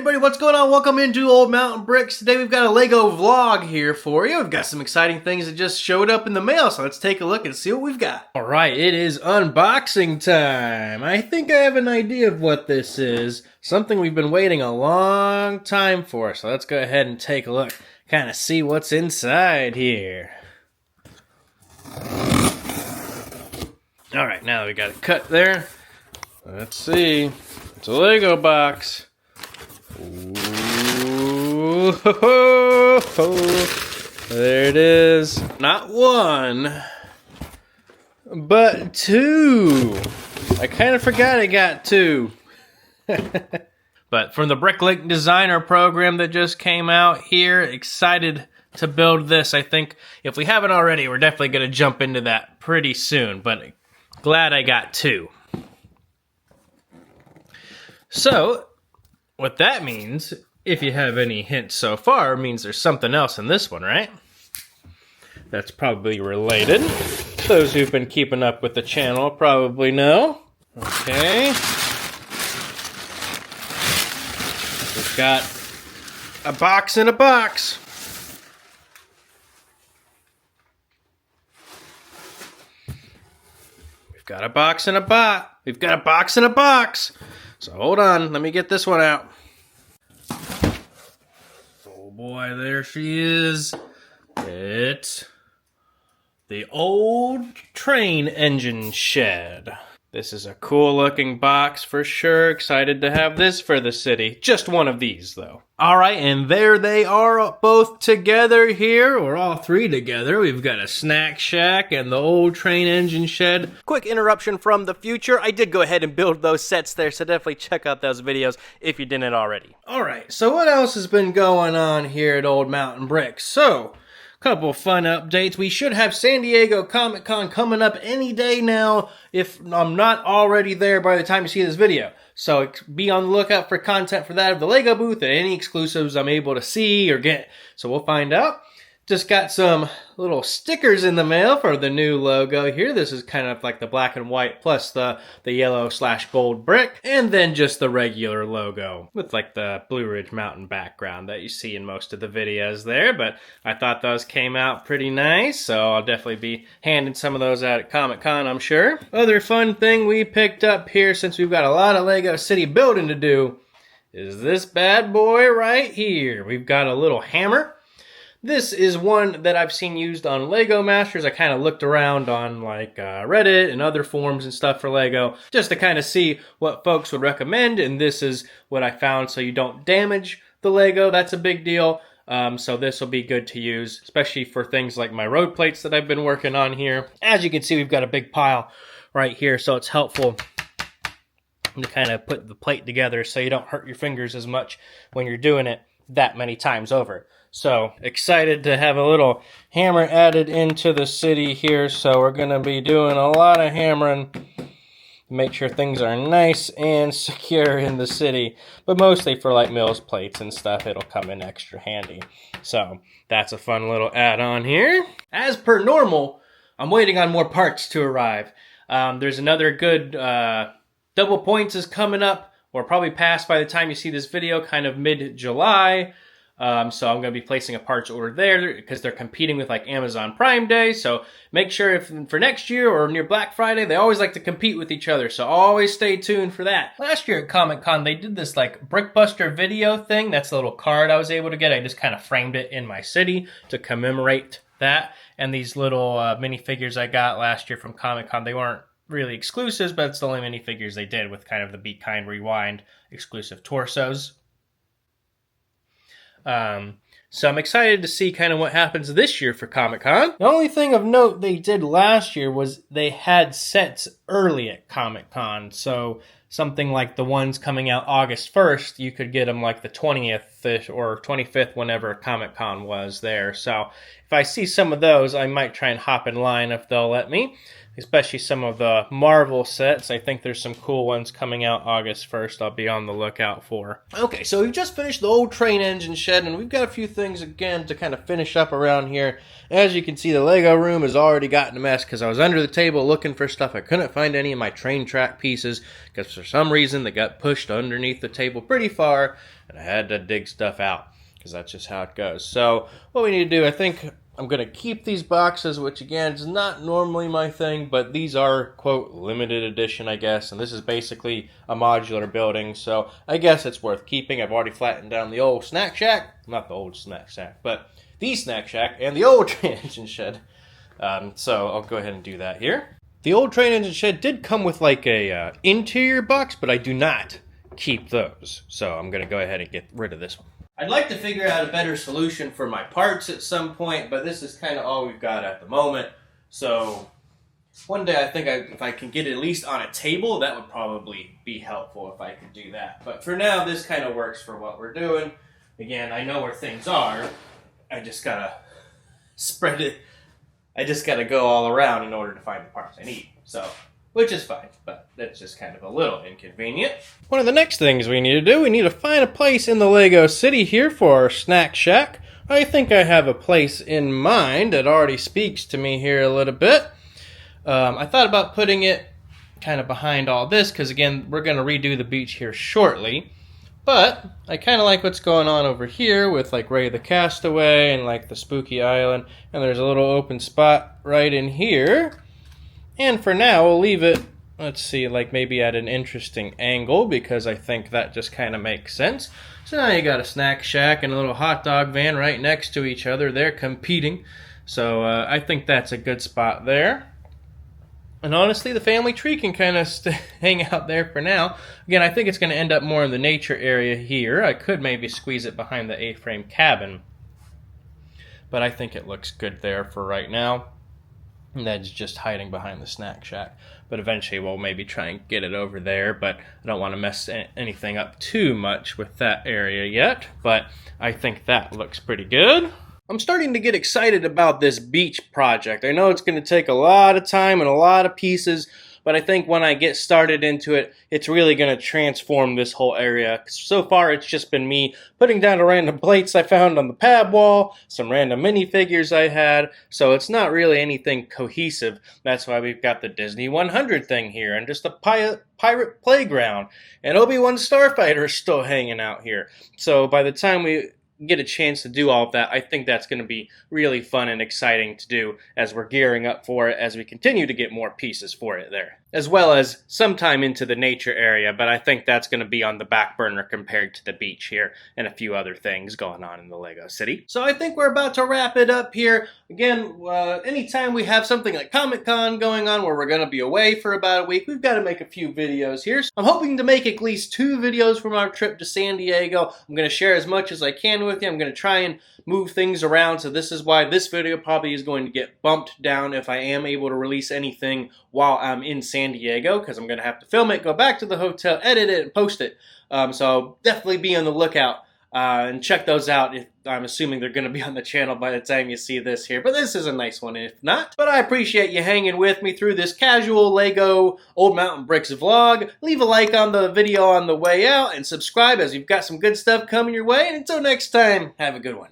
everybody, what's going on? Welcome into Old Mountain Bricks. Today we've got a Lego vlog here for you. We've got some exciting things that just showed up in the mail, so let's take a look and see what we've got. Alright, it is unboxing time. I think I have an idea of what this is. Something we've been waiting a long time for, so let's go ahead and take a look. Kind of see what's inside here. Alright, now that we got it cut there, let's see. It's a Lego box. Ooh, ho, ho, ho. There it is. Not one, but two. I kind of forgot I got two. But from the Bricklink Designer program that just came out here, excited to build this. I think if we haven't already, we're definitely going to jump into that pretty soon, but glad I got two. So, what that means, if you have any hints so far, means there's something else in this one, right? That's probably related. Those who've been keeping up with the channel probably know. Okay. We've got a box in a box. We've got a box in a box. We've got a box in a box. So hold on, let me get this one out. Oh boy, there she is. It's the old train engine shed. This is a cool looking box for sure. Excited to have this for the city. Just one of these though. Alright, and there they are both together here, or all three together. We've got a snack shack and the old train engine shed. Quick interruption from the future. I did go ahead and build those sets there, so definitely check out those videos if you didn't already. Alright, so what else has been going on here at Old Mountain Bricks? So, couple fun updates. We should have San Diego Comic-Con coming up any day now, if I'm not already there by the time you see this video. So be on the lookout for content for that of the Lego booth and any exclusives I'm able to see or get. So we'll find out. Just got some little stickers in the mail for the new logo here. This is kind of like the black and white plus the yellow/gold brick. And then just the regular logo with like the Blue Ridge Mountain background that you see in most of the videos there. But I thought those came out pretty nice, so I'll definitely be handing some of those out at Comic-Con, I'm sure. Other fun thing we picked up here, since we've got a lot of Lego City building to do, is this bad boy right here. We've got a little hammer. This is one that I've seen used on Lego Masters. I kind of looked around on like Reddit and other forums and stuff for Lego just to kind of see what folks would recommend, and this is what I found so you don't damage the Lego. That's a big deal. So this will be good to use, especially for things like my road plates that I've been working on here. As you can see, we've got a big pile right here, so it's helpful to kind of put the plate together so you don't hurt your fingers as much when you're doing it that many times over. So, excited to have a little hammer added into the city here, so we're going to be doing a lot of hammering to make sure things are nice and secure in the city, but mostly for like Mills plates and stuff, it'll come in extra handy. So, that's a fun little add-on here. As per normal, I'm waiting on more parts to arrive. There's another good double points is coming up, or probably past by the time you see this video, kind of mid-July. So I'm going to be placing a parts order there because they're competing with like Amazon Prime Day. So make sure if for next year or near Black Friday, they always like to compete with each other. So always stay tuned for that. Last year at Comic-Con, they did this like Brickbuster video thing. That's the little card I was able to get. I just kind of framed it in my city to commemorate that. And these little minifigures I got last year from Comic-Con, they weren't really exclusives, but it's the only minifigures they did with kind of the Be Kind Rewind exclusive torsos. So I'm excited to see kind of what happens this year for Comic-Con. The only thing of note they did last year was they had sets early at Comic-Con. So something like the ones coming out August 1st, you could get them like the 20th or 25th, whenever Comic-Con was there. So if I see some of those, I might try and hop in line if they'll let me. Especially some of the Marvel sets. I think there's some cool ones coming out August 1st I'll be on the lookout for. Okay, so we've just finished the old train engine shed, and we've got a few things things again to kind of finish up around here. As you can see, the Lego room has already gotten a mess because I was under the table looking for stuff. I couldn't find any of my train track pieces because for some reason they got pushed underneath the table pretty far, and I had to dig stuff out because that's just how it goes. So what we need to do, I think I'm going to keep these boxes, which again is not normally my thing, but these are, quote, limited edition, I guess, and this is basically a modular building, so I guess it's worth keeping. I've already flattened down the old snack shack, not the old snack shack, but the snack shack and the old train engine shed, so I'll go ahead and do that here. The old train engine shed did come with like a interior box, but I do not keep those, so I'm going to go ahead and get rid of this one. I'd like to figure out a better solution for my parts at some point, but this is kind of all we've got at the moment. So one day I think if I can get it at least on a table, that would probably be helpful if I could do that. But for now, this kind of works for what we're doing. Again, I know where things are. I just gotta spread it. I just gotta go all around in order to find the parts I need. So, which is fine, but that's just kind of a little inconvenient. One of the next things we need to do, we need to find a place in the Lego City here for our snack shack. I think I have a place in mind that already speaks to me here a little bit. I thought about putting it kind of behind all this, because again, we're going to redo the beach here shortly. But I kind of like what's going on over here with like Ray the Castaway and like the Spooky Island. And there's a little open spot right in here. And for now, we'll leave it, let's see, like maybe at an interesting angle, because I think that just kind of makes sense. So now you got a snack shack and a little hot dog van right next to each other. They're competing. So I think that's a good spot there. And honestly, the family tree can kind of hang out there for now. Again, I think it's going to end up more in the nature area here. I could maybe squeeze it behind the A-frame cabin. But I think it looks good there for right now. And that's just hiding behind the snack shack. But eventually we'll maybe try and get it over there. But I don't want to mess anything up too much with that area yet. But I think that looks pretty good. I'm starting to get excited about this beach project. I know it's going to take a lot of time and a lot of pieces. But I think when I get started into it, it's really going to transform this whole area. So far, it's just been me putting down the random plates I found on the pad wall, some random minifigures I had. So it's not really anything cohesive. That's why we've got the Disney 100 thing here and just a pirate playground. And Obi-Wan Starfighter is still hanging out here. So by the time we get a chance to do all of that, I think that's going to be really fun and exciting to do as we're gearing up for it, as we continue to get more pieces for it there, as well as sometime into the nature area, but I think that's going to be on the back burner compared to the beach here and a few other things going on in the Lego City. So I think we're about to wrap it up here. Again, anytime we have something like Comic-Con going on where we're going to be away for about a week, we've got to make a few videos here. So I'm hoping to make at least 2 videos from our trip to San Diego. I'm going to share as much as I can with you. I'm going to try and move things around, so this is why this video probably is going to get bumped down if I am able to release anything while I'm in San Diego, because I'm going to have to film it, go back to the hotel, edit it, and post it. So definitely be on the lookout and check those out. I'm assuming they're going to be on the channel by the time you see this here, but this is a nice one if not. But I appreciate you hanging with me through this casual Lego Old Mountain Bricks vlog. Leave a like on the video on the way out and subscribe, as you've got some good stuff coming your way. And until next time, have a good one.